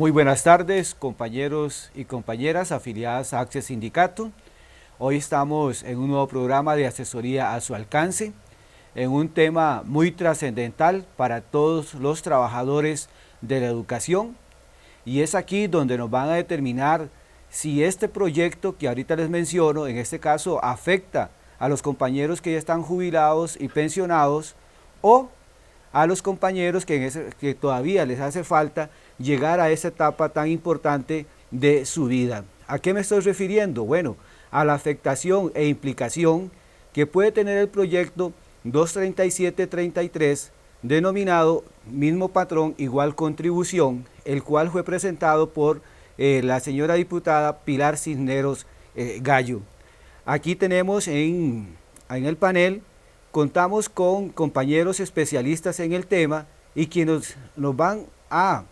Muy buenas tardes, compañeros y compañeras afiliadas a Access Sindicato. Hoy estamos en un nuevo programa de asesoría a su alcance, en un tema muy trascendental para todos los trabajadores de la educación, y es aquí donde nos van a determinar si este proyecto que ahorita les menciono, en este caso, afecta a los compañeros que ya están jubilados y pensionados o a los compañeros que todavía les hace falta llegar a esa etapa tan importante de su vida. ¿A qué me estoy refiriendo? Bueno, a la afectación e implicación que puede tener el proyecto 237-33, denominado Mismo Patrón, Igual Contribución, el cual fue presentado por la señora diputada Pilar Cisneros Gallo. Aquí tenemos en el panel, contamos con compañeros especialistas en el tema y quienes nos van a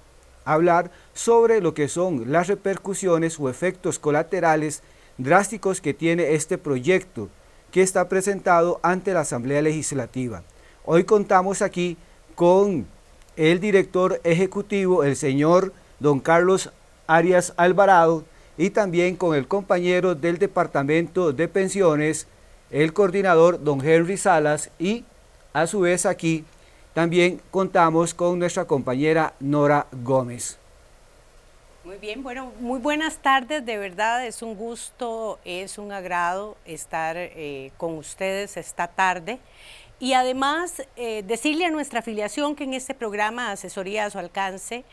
hablar sobre lo que son las repercusiones o efectos colaterales drásticos que tiene este proyecto que está presentado ante la Asamblea Legislativa. Hoy contamos aquí con el director ejecutivo, el señor don Carlos Arias Alvarado, y también con el compañero del Departamento de Pensiones, el coordinador don Henry Salas, y a su vez aquí también contamos con nuestra compañera Nora Gómez. Muy bien, bueno, muy buenas tardes, de verdad es un gusto, es un agrado estar con ustedes esta tarde. Y además decirle a nuestra afiliación que en este programa Asesoría a su alcance,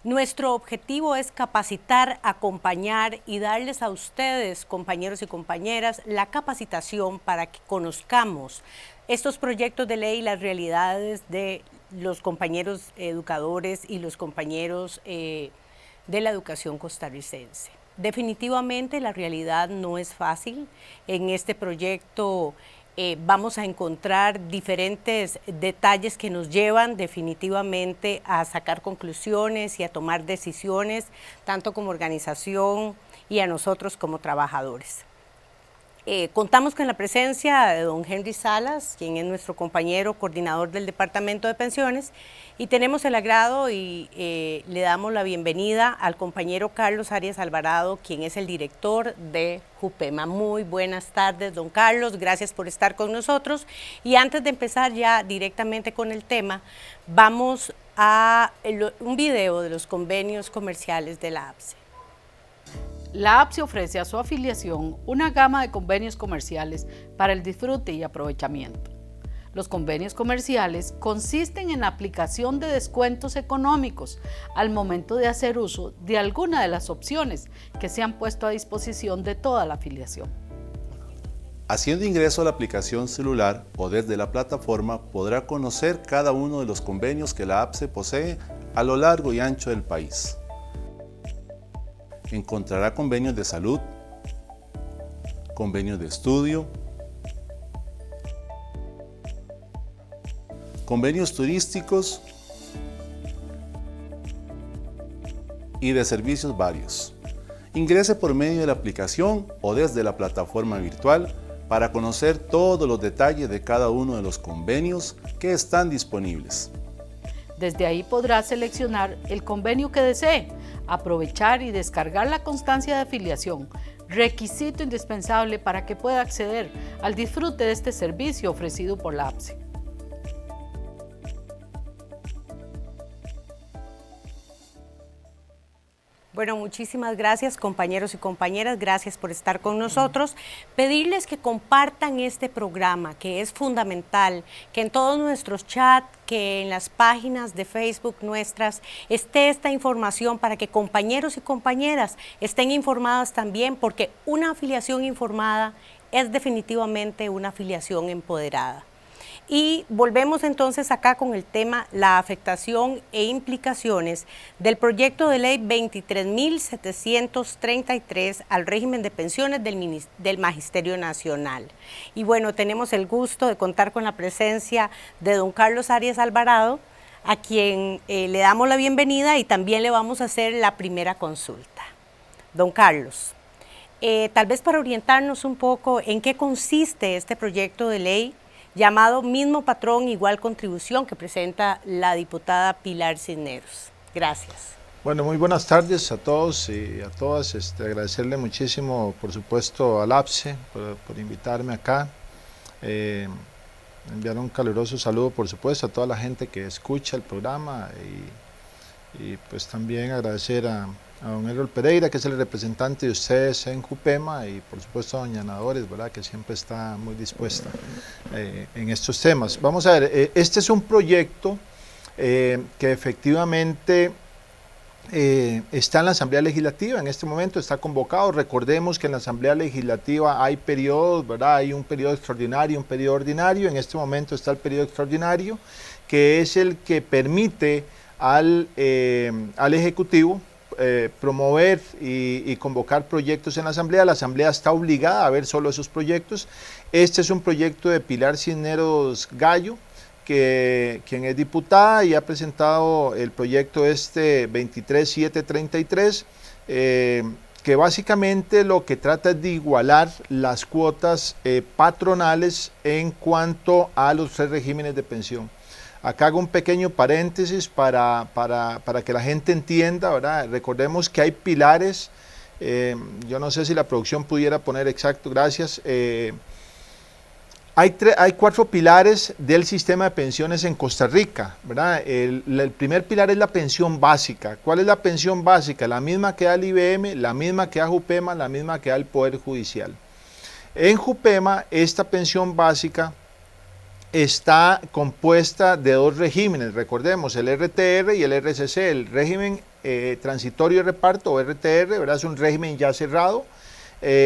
nuestro objetivo es capacitar, acompañar y darles a ustedes, compañeros y compañeras, la capacitación para que conozcamos estos proyectos de ley, las realidades de los compañeros educadores y los compañeros de la educación costarricense. Definitivamente la realidad no es fácil. En este proyecto vamos a encontrar diferentes detalles que nos llevan definitivamente a sacar conclusiones y a tomar decisiones, tanto como organización y a nosotros como trabajadores. Contamos con la presencia de don Henry Salas, quien es nuestro compañero coordinador del Departamento de Pensiones, y tenemos el agrado y le damos la bienvenida al compañero Carlos Arias Alvarado, quien es el director de JUPEMA. Muy buenas tardes, don Carlos, gracias por estar con nosotros. Y antes de empezar ya directamente con el tema, vamos a un video de los convenios comerciales de la APSE. La APSE ofrece a su afiliación una gama de convenios comerciales para el disfrute y aprovechamiento. Los convenios comerciales consisten en la aplicación de descuentos económicos al momento de hacer uso de alguna de las opciones que se han puesto a disposición de toda la afiliación. Haciendo ingreso a la aplicación celular o desde la plataforma podrá conocer cada uno de los convenios que la APSE posee a lo largo y ancho del país. Encontrará convenios de salud, convenios de estudio, convenios turísticos y de servicios varios. Ingrese por medio de la aplicación o desde la plataforma virtual para conocer todos los detalles de cada uno de los convenios que están disponibles. Desde ahí podrá seleccionar el convenio que desee, aprovechar y descargar la constancia de afiliación, requisito indispensable para que pueda acceder al disfrute de este servicio ofrecido por la APSE. Bueno, muchísimas gracias, compañeros y compañeras, gracias por estar con nosotros. Pedirles que compartan este programa, que es fundamental, que en todos nuestros chats, que en las páginas de Facebook nuestras esté esta información para que compañeros y compañeras estén informadas también, porque una afiliación informada es definitivamente una afiliación empoderada. Y volvemos entonces acá con el tema, la afectación e implicaciones del proyecto de ley 23.733 al régimen de pensiones del Magisterio Nacional. Y bueno, tenemos el gusto de contar con la presencia de don Carlos Arias Alvarado, a quien le damos la bienvenida y también le vamos a hacer la primera consulta. Don Carlos, tal vez para orientarnos un poco en qué consiste este proyecto de ley llamado Mismo Patrón, Igual Contribución, que presenta la diputada Pilar Cisneros. Gracias. Bueno, muy buenas tardes a todos y a todas. Agradecerle muchísimo, por supuesto, al APSE por invitarme acá. Enviar un caluroso saludo, por supuesto, a toda la gente que escucha el programa y pues también agradecer a don Errol Pereira, que es el representante de ustedes en Jupema, y por supuesto a doña Ana Dores, ¿verdad?, que siempre está muy dispuesta en estos temas. Vamos a ver, este es un proyecto que efectivamente está en la Asamblea Legislativa, en este momento está convocado. Recordemos que en la Asamblea Legislativa hay periodos, ¿verdad? Hay un periodo extraordinario y un periodo ordinario. En este momento está el periodo extraordinario, que es el que permite al Ejecutivo promover y convocar proyectos en la Asamblea. La Asamblea está obligada a ver solo esos proyectos. Este es un proyecto de Pilar Cisneros Gallo, quien es diputada y ha presentado el proyecto 23733, que básicamente lo que trata es de igualar las cuotas patronales en cuanto a los 3 regímenes de pensión. Acá hago un pequeño paréntesis para que la gente entienda, ¿verdad? Recordemos que hay pilares, yo no sé si la producción pudiera poner exacto, gracias. Hay 4 pilares del sistema de pensiones en Costa Rica, ¿verdad? El primer pilar es la pensión básica. ¿Cuál es la pensión básica? La misma que da el IBM, la misma que da Jupema, la misma que da el Poder Judicial. En Jupema, esta pensión básica está compuesta de 2 regímenes, recordemos, el RTR y el RCC. El régimen transitorio de reparto, o RTR, ¿verdad?, es un régimen ya cerrado.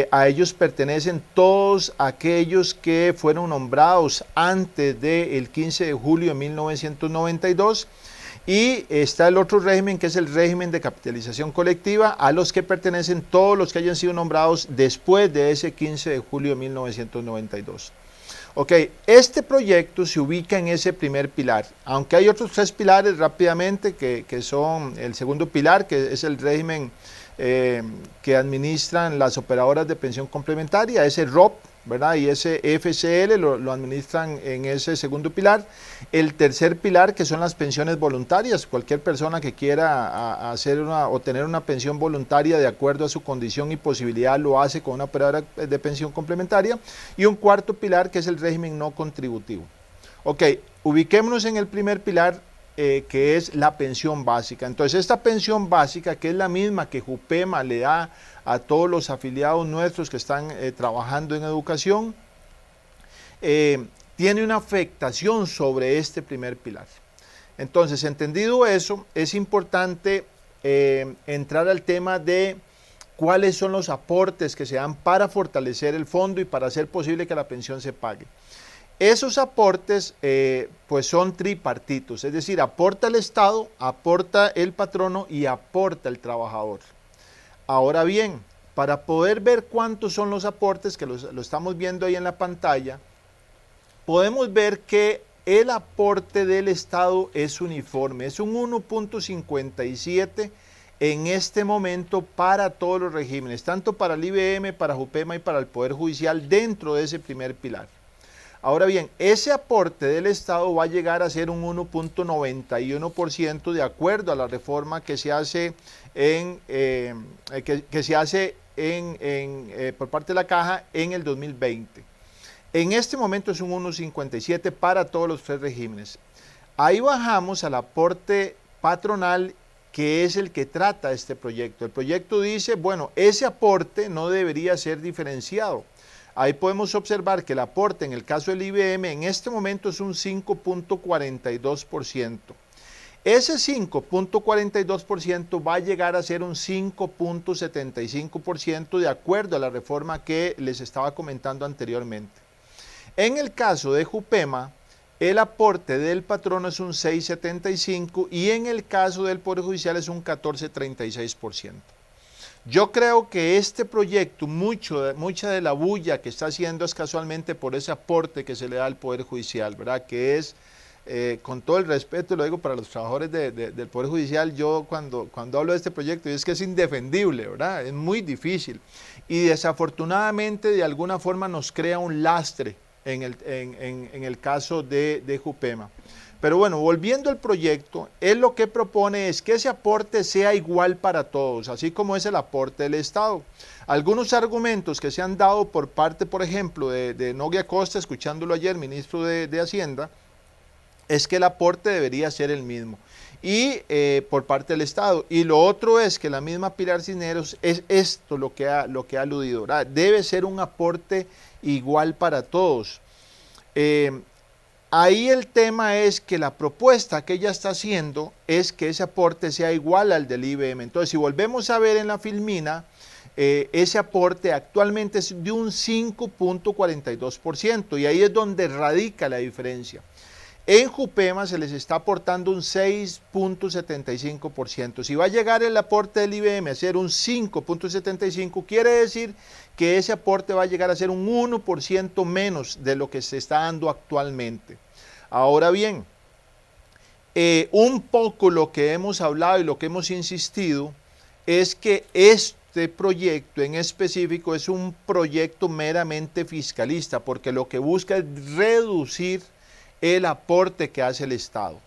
A ellos pertenecen todos aquellos que fueron nombrados antes del 15 de julio de 1992, y está el otro régimen, que es el régimen de capitalización colectiva, a los que pertenecen todos los que hayan sido nombrados después de ese 15 de julio de 1992. Ok, este proyecto se ubica en ese primer pilar, aunque hay otros 3 pilares rápidamente, que son el segundo pilar, que es el régimen que administran las operadoras de pensión complementaria, ese ROP, ¿verdad?, y ese FCL lo administran en ese segundo pilar. El tercer pilar, que son las pensiones voluntarias, cualquier persona que quiera obtener una pensión voluntaria de acuerdo a su condición y posibilidad lo hace con una operadora de pensión complementaria. Y un cuarto pilar, que es el régimen no contributivo. Ok, ubiquémonos en el primer pilar, que es la pensión básica. Entonces, esta pensión básica, que es la misma que Jupema le da a todos los afiliados nuestros que están trabajando en educación, tiene una afectación sobre este primer pilar. Entonces, entendido eso, es importante entrar al tema de cuáles son los aportes que se dan para fortalecer el fondo y para hacer posible que la pensión se pague. Esos aportes pues son tripartitos, es decir, aporta el Estado, aporta el patrono y aporta el trabajador. Ahora bien, para poder ver cuántos son los aportes, que lo estamos viendo ahí en la pantalla, podemos ver que el aporte del Estado es uniforme, es un 1.57 en este momento para todos los regímenes, tanto para el IBM, para Jupema y para el Poder Judicial, dentro de ese primer pilar. Ahora bien, ese aporte del Estado va a llegar a ser un 1.91% de acuerdo a la reforma que se hace por parte de la Caja en el 2020. En este momento es un 1.57 para todos los 3 regímenes. Ahí bajamos al aporte patronal, que es el que trata este proyecto. El proyecto dice, bueno, ese aporte no debería ser diferenciado. Ahí podemos observar que el aporte en el caso del IBM en este momento es un 5.42%. Ese 5.42% va a llegar a ser un 5.75% de acuerdo a la reforma que les estaba comentando anteriormente. En el caso de Jupema, el aporte del patrono es un 6.75% y en el caso del Poder Judicial es un 14.36%. Yo creo que este proyecto, mucha de la bulla que está haciendo es casualmente por ese aporte que se le da al Poder Judicial, ¿verdad? Que es, con todo el respeto, lo digo para los trabajadores del Poder Judicial, yo cuando hablo de este proyecto, es que es indefendible, ¿verdad? Es muy difícil y desafortunadamente de alguna forma nos crea un lastre en el caso de Jupema. Pero bueno, volviendo al proyecto, él lo que propone es que ese aporte sea igual para todos, así como es el aporte del Estado. Algunos argumentos que se han dado por parte, por ejemplo, de Nogui Acosta, escuchándolo ayer, ministro de Hacienda, es que el aporte debería ser el mismo y por parte del Estado. Y lo otro es que la misma Pilar Cisneros es esto lo que ha aludido, ¿verdad? Debe ser un aporte igual para todos. Ahí el tema es que la propuesta que ella está haciendo es que ese aporte sea igual al del IBM. Entonces, si volvemos a ver en la filmina, ese aporte actualmente es de un 5.42% y ahí es donde radica la diferencia. En Jupema se les está aportando un 6.75%. Si va a llegar el aporte del IBM a ser un 5.75%, quiere decir que ese aporte va a llegar a ser un 1% menos de lo que se está dando actualmente. Ahora bien, un poco lo que hemos hablado y lo que hemos insistido es que este proyecto en específico es un proyecto meramente fiscalista, porque lo que busca es reducir el aporte que hace el Estado.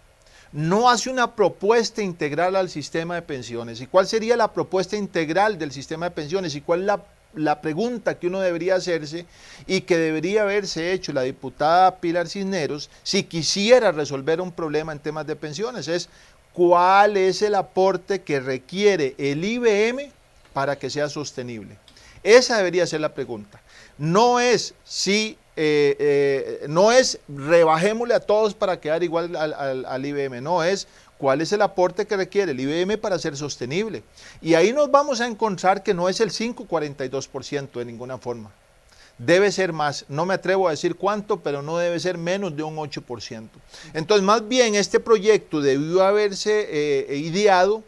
No hace una propuesta integral al sistema de pensiones. ¿Y cuál sería la propuesta integral del sistema de pensiones? ¿Y cuál es la pregunta que uno debería hacerse y que debería haberse hecho la diputada Pilar Cisneros si quisiera resolver un problema en temas de pensiones? Es ¿cuál es el aporte que requiere el IBM para que sea sostenible? Esa debería ser la pregunta. No es si no es rebajémosle a todos para quedar igual al IBM, no, es cuál es el aporte que requiere el IBM para ser sostenible. Y ahí nos vamos a encontrar que no es el 5.42% de ninguna forma. Debe ser más, no me atrevo a decir cuánto, pero no debe ser menos de un 8%. Entonces, más bien, este proyecto debió haberse ideado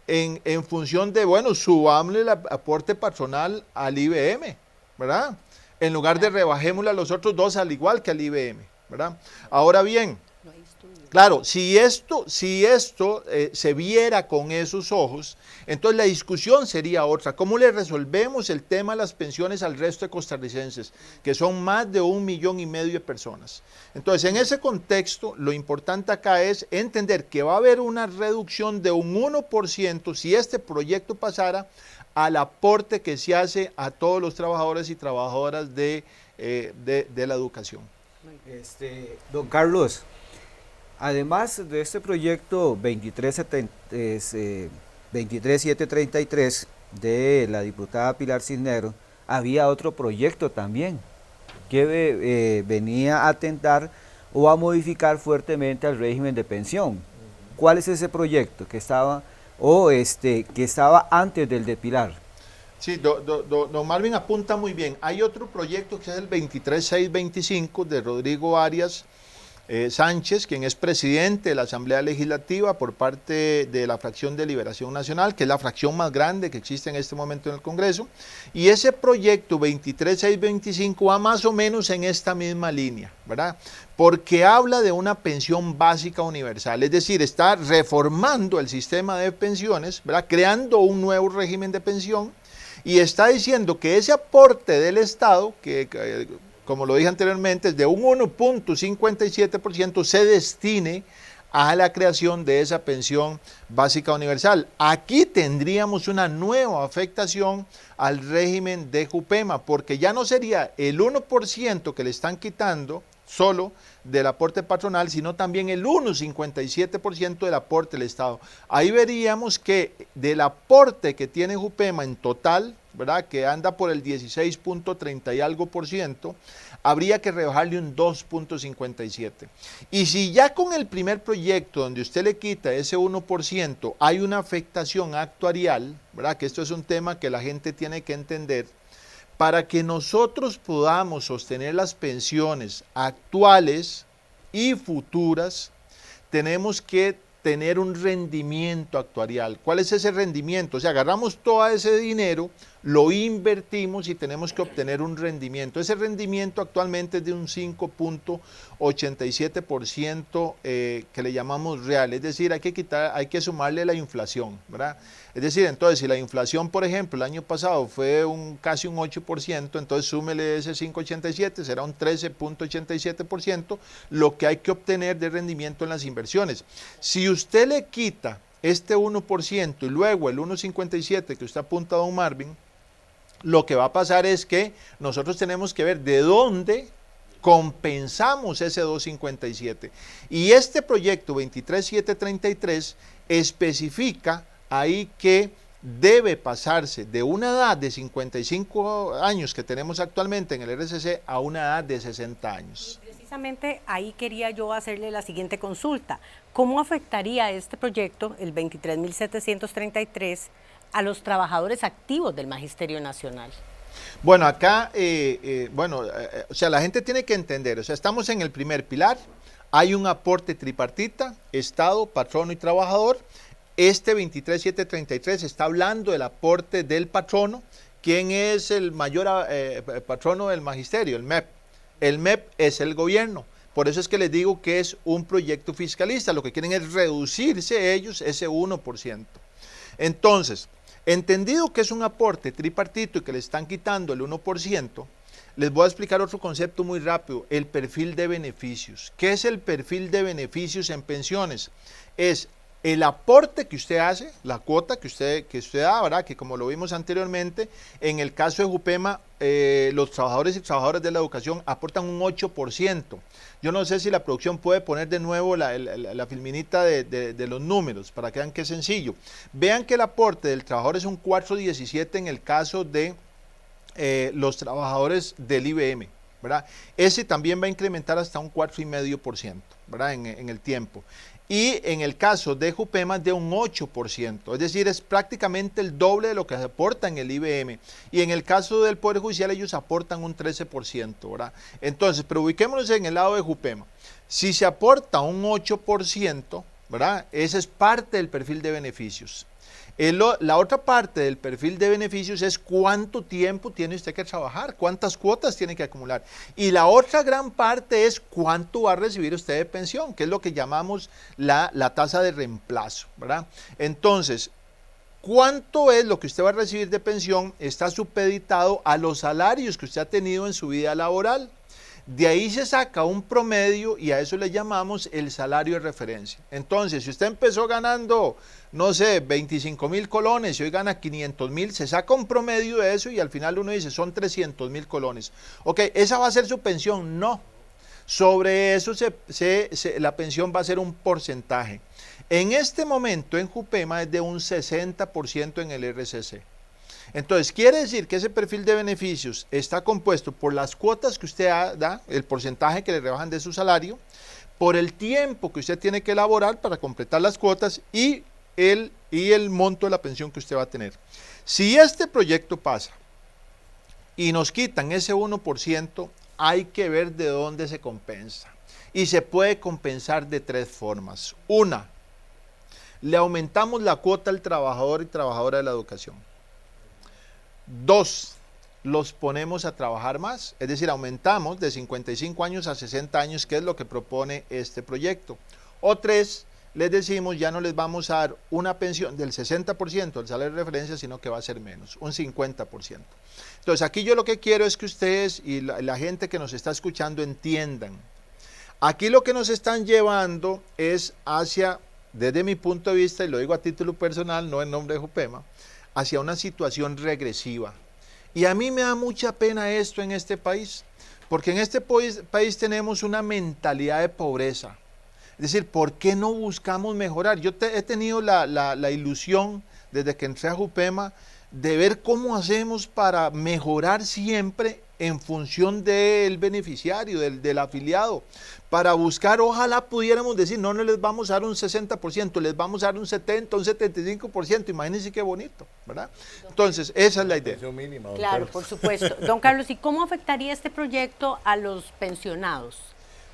en función de, bueno, subámosle el aporte personal al IBM, ¿verdad? En lugar de rebajémosle a los otros dos al igual que al IBM, ¿verdad? Ahora bien, claro, si esto se viera con esos ojos, entonces la discusión sería otra. ¿Cómo le resolvemos el tema de las pensiones al resto de costarricenses, que son más de 1,5 millones de personas? Entonces, en ese contexto, lo importante acá es entender que va a haber una reducción de un 1% si este proyecto pasara al aporte que se hace a todos los trabajadores y trabajadoras de la educación. Don Carlos, además de este proyecto 23733 de la diputada Pilar Cisneros, había otro proyecto también que venía a atentar o a modificar fuertemente al régimen de pensión. ¿Cuál es ese proyecto que estaba antes del de Pilar? Sí, don Marvin apunta muy bien. Hay otro proyecto que es el 23625 de Rodrigo Arias Sánchez, quien es presidente de la Asamblea Legislativa por parte de la fracción de Liberación Nacional, que es la fracción más grande que existe en este momento en el Congreso, y ese proyecto 23625 va más o menos en esta misma línea, ¿verdad? Porque habla de una pensión básica universal, es decir, está reformando el sistema de pensiones, ¿verdad? Creando un nuevo régimen de pensión, y está diciendo que ese aporte del Estado, que como lo dije anteriormente, es de un 1.57%, se destine a la creación de esa pensión básica universal. Aquí tendríamos una nueva afectación al régimen de Jupema, porque ya no sería el 1% que le están quitando solo del aporte patronal, sino también el 1,57% del aporte del Estado. Ahí veríamos que del aporte que tiene Jupema en total, ¿verdad?, que anda por el 16.30 y algo por ciento, habría que rebajarle un 2.57. Y si ya con el primer proyecto donde usted le quita ese 1%, hay una afectación actuarial, ¿verdad?, que esto es un tema que la gente tiene que entender, para que nosotros podamos sostener las pensiones actuales y futuras, tenemos que tener un rendimiento actuarial. ¿Cuál es ese rendimiento? O sea, agarramos todo ese dinero, lo invertimos y tenemos que obtener un rendimiento. Ese rendimiento actualmente es de un 5.87% que le llamamos real, es decir, hay que sumarle la inflación, ¿verdad? Es decir, entonces, si la inflación, por ejemplo, el año pasado fue casi un 8%, entonces súmele ese 5.87, será un 13.87%, lo que hay que obtener de rendimiento en las inversiones. Si usted le quita este 1% y luego el 1.57 que usted apunta, don Marvin, lo que va a pasar es que nosotros tenemos que ver de dónde compensamos ese 2.57. Y este proyecto 23733 especifica ahí que debe pasarse de una edad de 55 años que tenemos actualmente en el RCC a una edad de 60 años. Precisamente ahí quería yo hacerle la siguiente consulta. ¿Cómo afectaría este proyecto, el 23.733, a los trabajadores activos del Magisterio Nacional? Bueno, acá, o sea, la gente tiene que entender, o sea, estamos en el primer pilar, hay un aporte tripartita, Estado, patrono y trabajador. Este 23733 está hablando del aporte del patrono. ¿Quién es el mayor patrono del magisterio? El MEP. El MEP es el gobierno. Por eso es que les digo que es un proyecto fiscalista. Lo que quieren es reducirse ellos ese 1%. Entonces, entendido que es un aporte tripartito y que le están quitando el 1%, les voy a explicar otro concepto muy rápido, el perfil de beneficios. ¿Qué es el perfil de beneficios en pensiones? Es el aporte que usted hace, la cuota que usted da, ¿verdad? Que como lo vimos anteriormente, en el caso de Jupema, los trabajadores y trabajadoras de la educación aportan un 8%. Yo no sé si la producción puede poner de nuevo la filminita de los números para que vean que es sencillo. Vean que el aporte del trabajador es un 4.17 en el caso de los trabajadores del IBM, ¿verdad? Ese también va a incrementar hasta un 4,5%, ¿verdad? En el tiempo. Y en el caso de Jupema de un 8%, es decir, es prácticamente el doble de lo que se aporta en el IBM. Y en el caso del Poder Judicial ellos aportan un 13%, ¿verdad? Entonces, pero ubiquémonos en el lado de Jupema. Si se aporta un 8%, ¿verdad? Ese es parte del perfil de beneficios. La otra parte del perfil de beneficios es cuánto tiempo tiene usted que trabajar, cuántas cuotas tiene que acumular. Y la otra gran parte es cuánto va a recibir usted de pensión, que es lo que llamamos la tasa de reemplazo, ¿verdad? Entonces, cuánto es lo que usted va a recibir de pensión está supeditado a los salarios que usted ha tenido en su vida laboral. De ahí se saca un promedio y a eso le llamamos el salario de referencia. Entonces, si usted empezó ganando, no sé, 25,000 colones y hoy gana 500,000, se saca un promedio de eso y al final uno dice, son 300,000 colones. Ok, ¿esa va a ser su pensión? No. Sobre eso la pensión va a ser un porcentaje. En este momento en Jupema es de un 60% en el RCC. Entonces, quiere decir que ese perfil de beneficios está compuesto por las cuotas que usted da, el porcentaje que le rebajan de su salario, por el tiempo que usted tiene que elaborar para completar las cuotas y el monto de la pensión que usted va a tener. Si este proyecto pasa y nos quitan ese 1%, hay que ver de dónde se compensa. Y se puede compensar de tres formas. Una, le aumentamos la cuota al trabajador y trabajadora de la educación. Dos, los ponemos a trabajar más, es decir, aumentamos de 55 años a 60 años, que es lo que propone este proyecto. O tres, les decimos, ya no les vamos a dar una pensión del 60% del salario de referencia, sino que va a ser menos, un 50%. Entonces, aquí yo lo que quiero es que ustedes y la gente que nos está escuchando entiendan. Aquí lo que nos están llevando es hacia, desde mi punto de vista, y lo digo a título personal, no en nombre de Jupema, hacia una situación regresiva. Y a mí me da mucha pena esto en este país, porque en este país tenemos una mentalidad de pobreza. Es decir, ¿por qué no buscamos mejorar? Yo he tenido la ilusión, desde que entré a Jupema, de ver cómo hacemos para mejorar siempre en función del beneficiario, del afiliado, para buscar, ojalá pudiéramos decir, no les vamos a dar un 60%, les vamos a dar un 70%, un 75%, imagínense qué bonito, ¿verdad? Entonces, esa es la idea. Claro, por supuesto. Don Carlos, ¿y cómo afectaría este proyecto a los pensionados?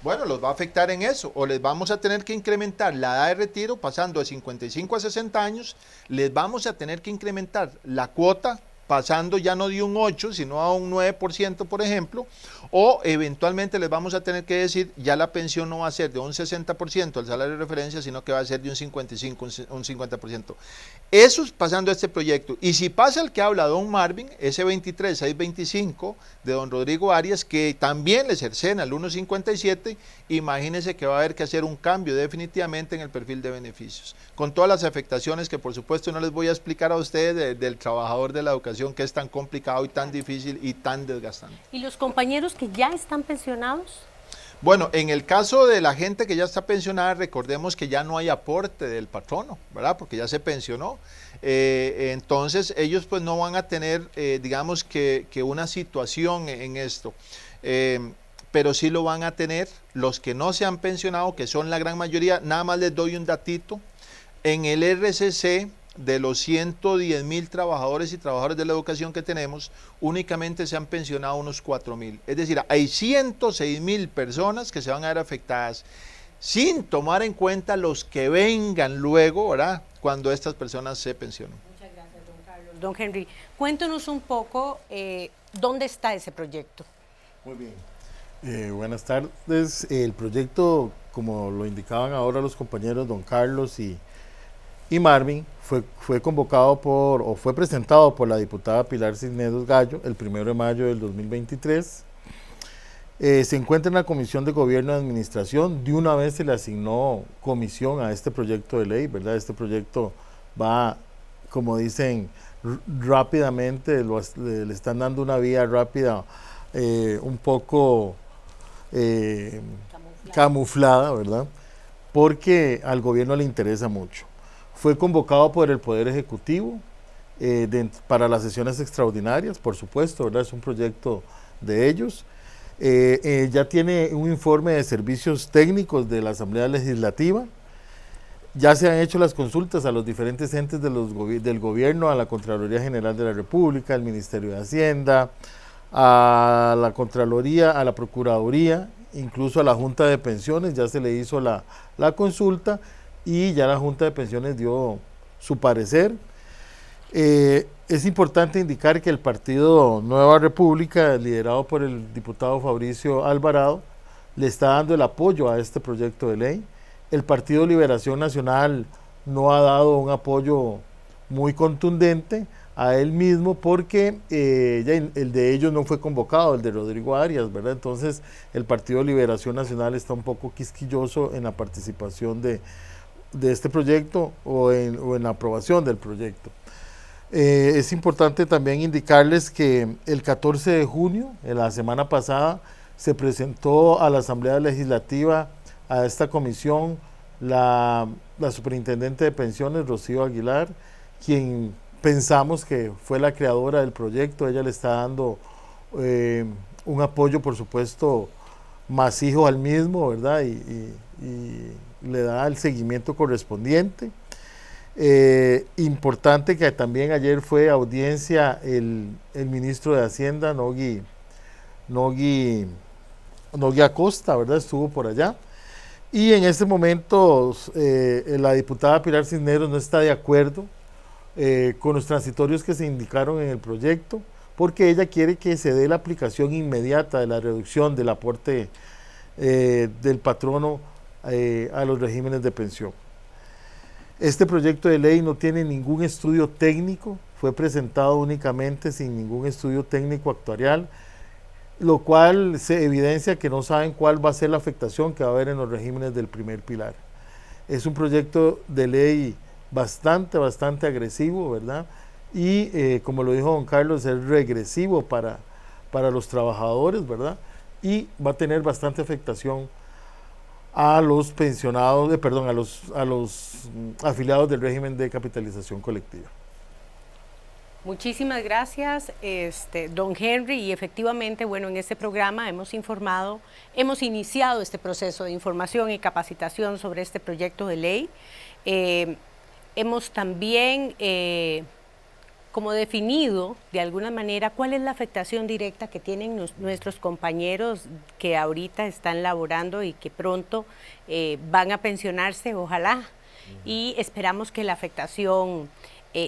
Bueno, los va a afectar en eso, o les vamos a tener que incrementar la edad de retiro pasando de 55 a 60 años, les vamos a tener que incrementar la cuota pasando ya no de un 8, sino a un 9%, por ejemplo, o eventualmente les vamos a tener que decir, ya la pensión no va a ser de un 60% del salario de referencia, sino que va a ser de un 55, un 50%. Eso es pasando a este proyecto. Y si pasa el que habla don Marvin, ese 23625 de don Rodrigo Arias, que también le cercena el 1.57, imagínense que va a haber que hacer un cambio definitivamente en el perfil de beneficios, con todas las afectaciones que por supuesto no les voy a explicar a ustedes del trabajador de la educación, que es tan complicado y tan difícil y tan desgastante. ¿Y los compañeros que ya están pensionados? Bueno, en el caso de la gente que ya está pensionada, recordemos que ya no hay aporte del patrono, ¿verdad? Porque ya se pensionó. Entonces ellos pues no van a tener, digamos que una situación en esto. Pero sí lo van a tener los que no se han pensionado, que son la gran mayoría. Nada más les doy un datito. En el RCC, de los 110,000 trabajadores y trabajadoras de la educación que tenemos, únicamente se han pensionado unos 4,000. Es decir, hay 106,000 personas que se van a ver afectadas, sin tomar en cuenta los que vengan luego, ¿verdad?, cuando estas personas se pensionen. Muchas gracias, don Carlos. Don Henry, cuéntanos un poco dónde está ese proyecto. Muy bien. Buenas tardes. El proyecto, como lo indicaban ahora los compañeros don Carlos y Marvin, fue convocado fue presentado por la diputada Pilar Cisneros Gallo el 1 de mayo del 2023. Se encuentra en la Comisión de Gobierno y Administración. De una vez se le asignó comisión a este proyecto de ley, ¿verdad? Este proyecto va, como dicen, rápidamente, le están dando una vía rápida, un poco camuflada, ¿verdad? Porque al gobierno le interesa mucho. Fue convocado por el Poder Ejecutivo para las sesiones extraordinarias, por supuesto, ¿verdad? Es un proyecto de ellos. Ya tiene un informe de servicios técnicos de la Asamblea Legislativa. Ya se han hecho las consultas a los diferentes entes del gobierno, a la Contraloría General de la República, al Ministerio de Hacienda, a la Contraloría, a la Procuraduría, incluso a la Junta de Pensiones. Ya se le hizo la consulta y ya la Junta de Pensiones dio su parecer. Es importante indicar que el partido Nueva República, liderado por el diputado Fabricio Alvarado, le está dando el apoyo a este proyecto de ley. El Partido Liberación Nacional no ha dado un apoyo muy contundente a él mismo, porque el de ellos no fue convocado, el de Rodrigo Arias, ¿verdad? Entonces el Partido Liberación Nacional está un poco quisquilloso en la participación de este proyecto o en la aprobación del proyecto. Es importante también indicarles que el 14 de junio, en la semana pasada, se presentó a la Asamblea Legislativa, a esta comisión, la superintendente de pensiones, Rocío Aguilar, quien pensamos que fue la creadora del proyecto. Ella le está dando un apoyo, por supuesto, masivo al mismo, ¿verdad? Y le da el seguimiento correspondiente. Importante que también ayer fue audiencia el ministro de Hacienda, Nogui Acosta, ¿verdad? Estuvo por allá. Y en este momento la diputada Pilar Cisneros no está de acuerdo con los transitorios que se indicaron en el proyecto, porque ella quiere que se dé la aplicación inmediata de la reducción del aporte del patrono a los regímenes de pensión. Este proyecto de ley no tiene ningún estudio técnico, fue presentado únicamente sin ningún estudio técnico actuarial, lo cual se evidencia que no saben cuál va a ser la afectación que va a haber en los regímenes del primer pilar. Es un proyecto de ley bastante agresivo, ¿verdad? Y como lo dijo don Carlos, es regresivo para los trabajadores, ¿verdad? Y va a tener bastante afectación a los pensionados, a los afiliados del régimen de capitalización colectiva. Muchísimas gracias, don Henry, y efectivamente, bueno, en este programa hemos iniciado este proceso de información y capacitación sobre este proyecto de ley. Hemos también como definido de alguna manera cuál es la afectación directa que tienen nuestros compañeros que ahorita están laborando y que pronto van a pensionarse, ojalá, y esperamos que la afectación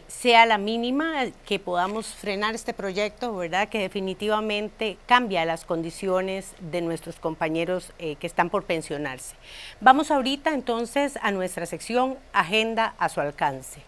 sea la mínima, que podamos frenar este proyecto, ¿verdad? Que definitivamente cambia las condiciones de nuestros compañeros que están por pensionarse. Vamos ahorita entonces a nuestra sección Agenda a su alcance.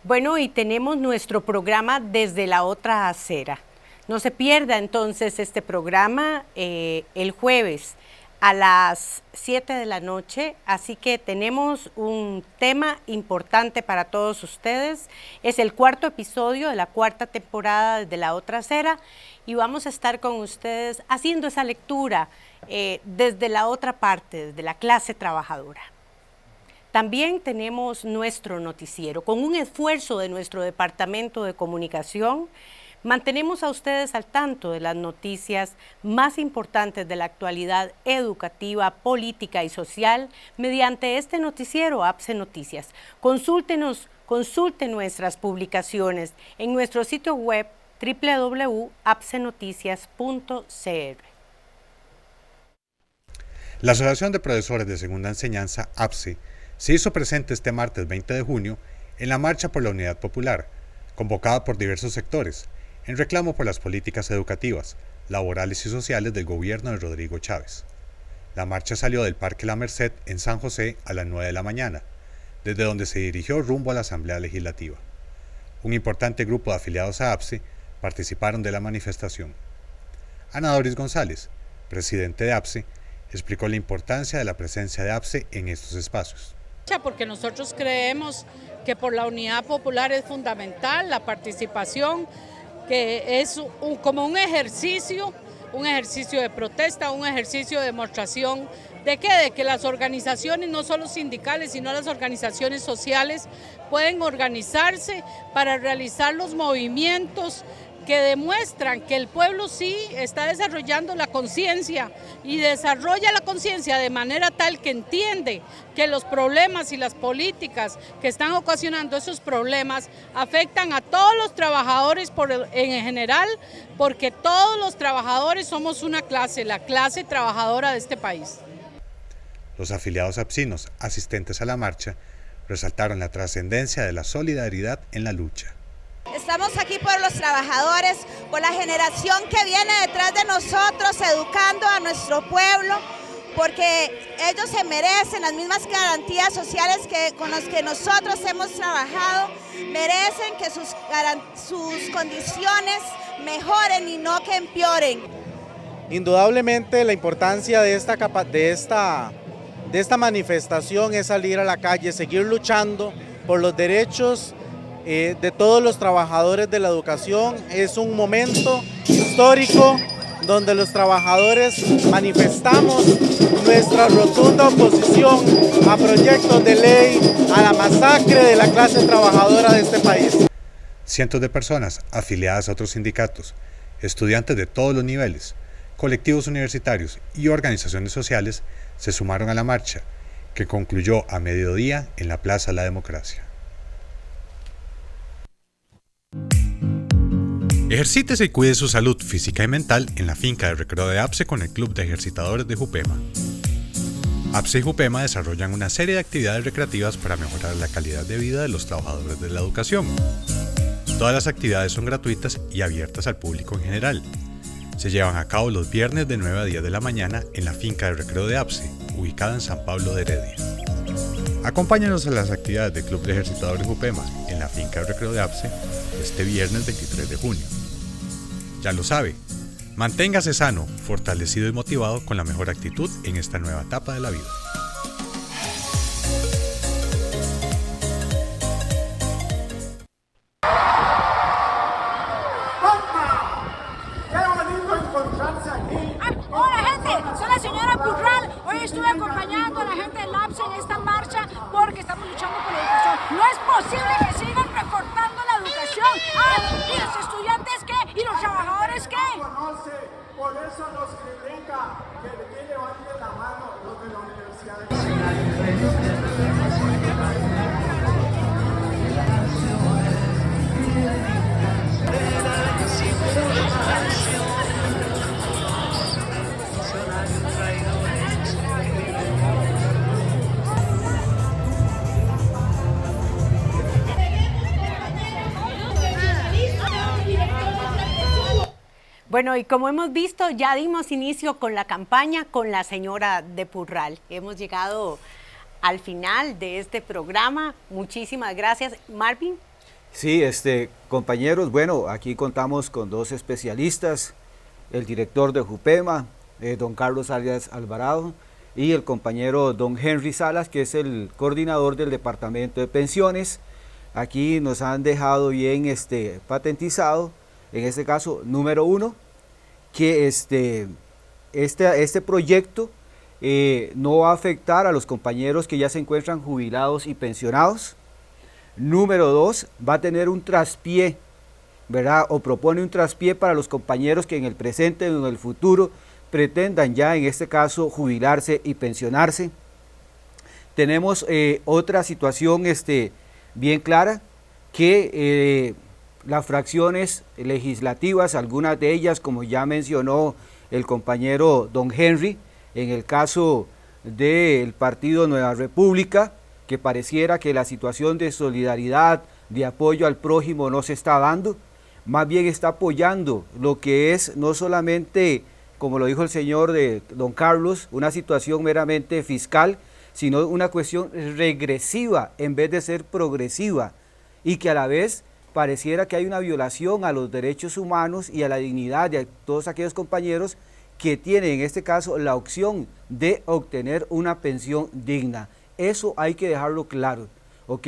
Bueno, y tenemos nuestro programa Desde la Otra Acera. No se pierda entonces este programa el jueves a las 7 de la noche, así que tenemos un tema importante para todos ustedes. Es el 4º episodio de la 4ª temporada de La Otra Acera y vamos a estar con ustedes haciendo esa lectura desde la otra parte, desde la clase trabajadora. También tenemos nuestro noticiero. Con un esfuerzo de nuestro Departamento de Comunicación, mantenemos a ustedes al tanto de las noticias más importantes de la actualidad educativa, política y social mediante este noticiero APSE Noticias. Consulten nuestras publicaciones en nuestro sitio web www.apsenoticias.cr. La Asociación de Profesores de Segunda Enseñanza, APSE, se hizo presente este martes 20 de junio en la Marcha por la Unidad Popular, convocada por diversos sectores, en reclamo por las políticas educativas, laborales y sociales del gobierno de Rodrigo Chávez. La marcha salió del Parque La Merced en San José a las 9 de la mañana, desde donde se dirigió rumbo a la Asamblea Legislativa. Un importante grupo de afiliados a APSE participaron de la manifestación. Ana Doris González, presidente de APSE, explicó la importancia de la presencia de APSE en estos espacios. Porque nosotros creemos que por la unidad popular es fundamental la participación, que es como un ejercicio de protesta, un ejercicio de demostración de que las organizaciones, no solo sindicales, sino las organizaciones sociales, pueden organizarse para realizar los movimientos que demuestran que el pueblo sí está desarrollando la conciencia y desarrolla la conciencia de manera tal que entiende que los problemas y las políticas que están ocasionando esos problemas afectan a todos los trabajadores en general, porque todos los trabajadores somos una clase, la clase trabajadora de este país. Los afiliados apsinos asistentes a la marcha resaltaron la trascendencia de la solidaridad en la lucha. Estamos aquí por los trabajadores, por la generación que viene detrás de nosotros, educando a nuestro pueblo, porque ellos se merecen las mismas garantías sociales con las que nosotros hemos trabajado, merecen que sus condiciones mejoren y no que empeoren. Indudablemente la importancia de esta manifestación es salir a la calle, seguir luchando por los derechos de todos los trabajadores de la educación. Es un momento histórico donde los trabajadores manifestamos nuestra rotunda oposición a proyectos de ley, a la masacre de la clase trabajadora de este país. Cientos de personas afiliadas a otros sindicatos, estudiantes de todos los niveles, colectivos universitarios y organizaciones sociales se sumaron a la marcha, que concluyó a mediodía en la Plaza La Democracia. Ejercítese y cuide su salud física y mental en la finca de recreo de APSE con el Club de Ejercitadores de Jupema. APSE y Jupema desarrollan una serie de actividades recreativas para mejorar la calidad de vida de los trabajadores de la educación. Todas las actividades son gratuitas y abiertas al público en general. Se llevan a cabo los viernes de 9 a 10 de la mañana en la finca de recreo de APSE, ubicada en San Pablo de Heredia. Acompáñanos a las actividades del Club de Ejercitadores de Jupema en la finca de recreo de APSE este viernes 23 de junio. Ya lo sabe, manténgase sano, fortalecido y motivado con la mejor actitud en esta nueva etapa de la vida. Hola gente, soy la señora Purral. Hoy estuve acompañando a la gente del APSE en esta marcha porque estamos luchando por la educación. No es posible que sigan recortando la educación. ¿Y los estudiantes qué? ¿Y los trabajadores qué? Por eso nos critica que le levanten la mano los de la Universidad de Bueno, y como hemos visto, ya dimos inicio con la campaña con la señora de Purral. Hemos llegado al final de este programa. Muchísimas gracias. Marvin. Sí, compañeros, bueno, aquí contamos con dos especialistas, el director de JUPEMA, don Carlos Arias Alvarado, y el compañero don Henry Salas, que es el coordinador del Departamento de Pensiones. Aquí nos han dejado bien patentizado, en este caso, número 1, que este proyecto no va a afectar a los compañeros que ya se encuentran jubilados y pensionados. Número 2, va a tener un traspié, ¿verdad? O propone un traspié para los compañeros que en el presente o en el futuro pretendan ya, en este caso, jubilarse y pensionarse. Tenemos otra situación bien clara, que las fracciones legislativas, algunas de ellas, como ya mencionó el compañero don Henry, en el caso del Partido Nueva República, que pareciera que la situación de solidaridad, de apoyo al prójimo no se está dando, más bien está apoyando lo que es no solamente, como lo dijo el señor de don Carlos, una situación meramente fiscal, sino una cuestión regresiva en vez de ser progresiva, y que a la vez pareciera que hay una violación a los derechos humanos y a la dignidad de todos aquellos compañeros que tienen, en este caso, la opción de obtener una pensión digna. Eso hay que dejarlo claro, ¿ok?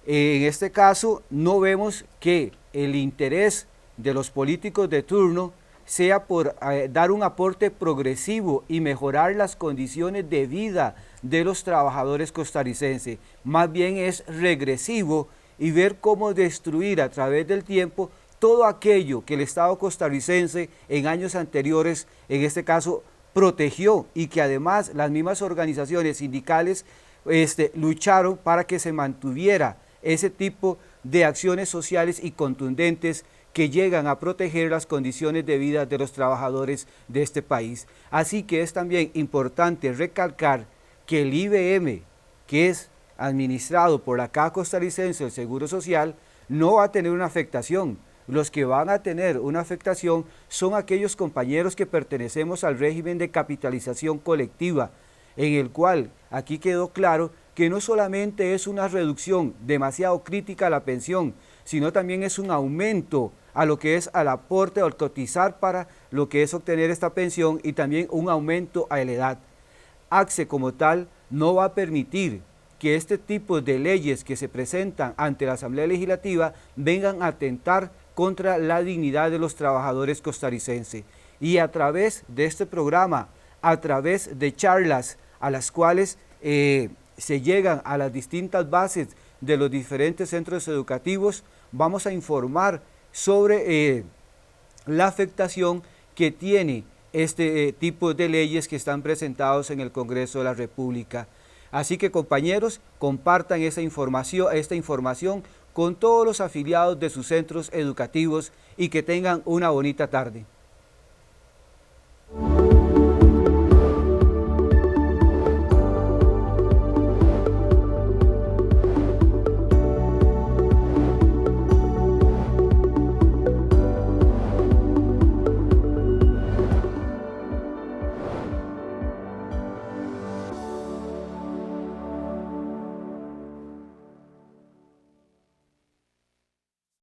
En este caso, no vemos que el interés de los políticos de turno sea por dar un aporte progresivo y mejorar las condiciones de vida de los trabajadores costarricenses. Más bien es regresivo y ver cómo destruir a través del tiempo todo aquello que el Estado costarricense en años anteriores, en este caso, protegió, y que además las mismas organizaciones sindicales lucharon para que se mantuviera ese tipo de acciones sociales y contundentes que llegan a proteger las condiciones de vida de los trabajadores de este país. Así que es también importante recalcar que el IBM, que es administrado por la Caja Costarricense del Seguro Social, no va a tener una afectación. Los que van a tener una afectación son aquellos compañeros que pertenecemos al régimen de capitalización colectiva, en el cual aquí quedó claro que no solamente es una reducción demasiado crítica a la pensión, sino también es un aumento a lo que es al aporte o al cotizar para lo que es obtener esta pensión, y también un aumento a la edad. ACSE como tal no va a permitir que este tipo de leyes que se presentan ante la Asamblea Legislativa vengan a atentar contra la dignidad de los trabajadores costarricenses. Y a través de este programa, a través de charlas a las cuales se llegan a las distintas bases de los diferentes centros educativos, vamos a informar sobre la afectación que tiene este tipo de leyes que están presentados en el Congreso de la República. Así que, compañeros, compartan esta información con todos los afiliados de sus centros educativos y que tengan una bonita tarde.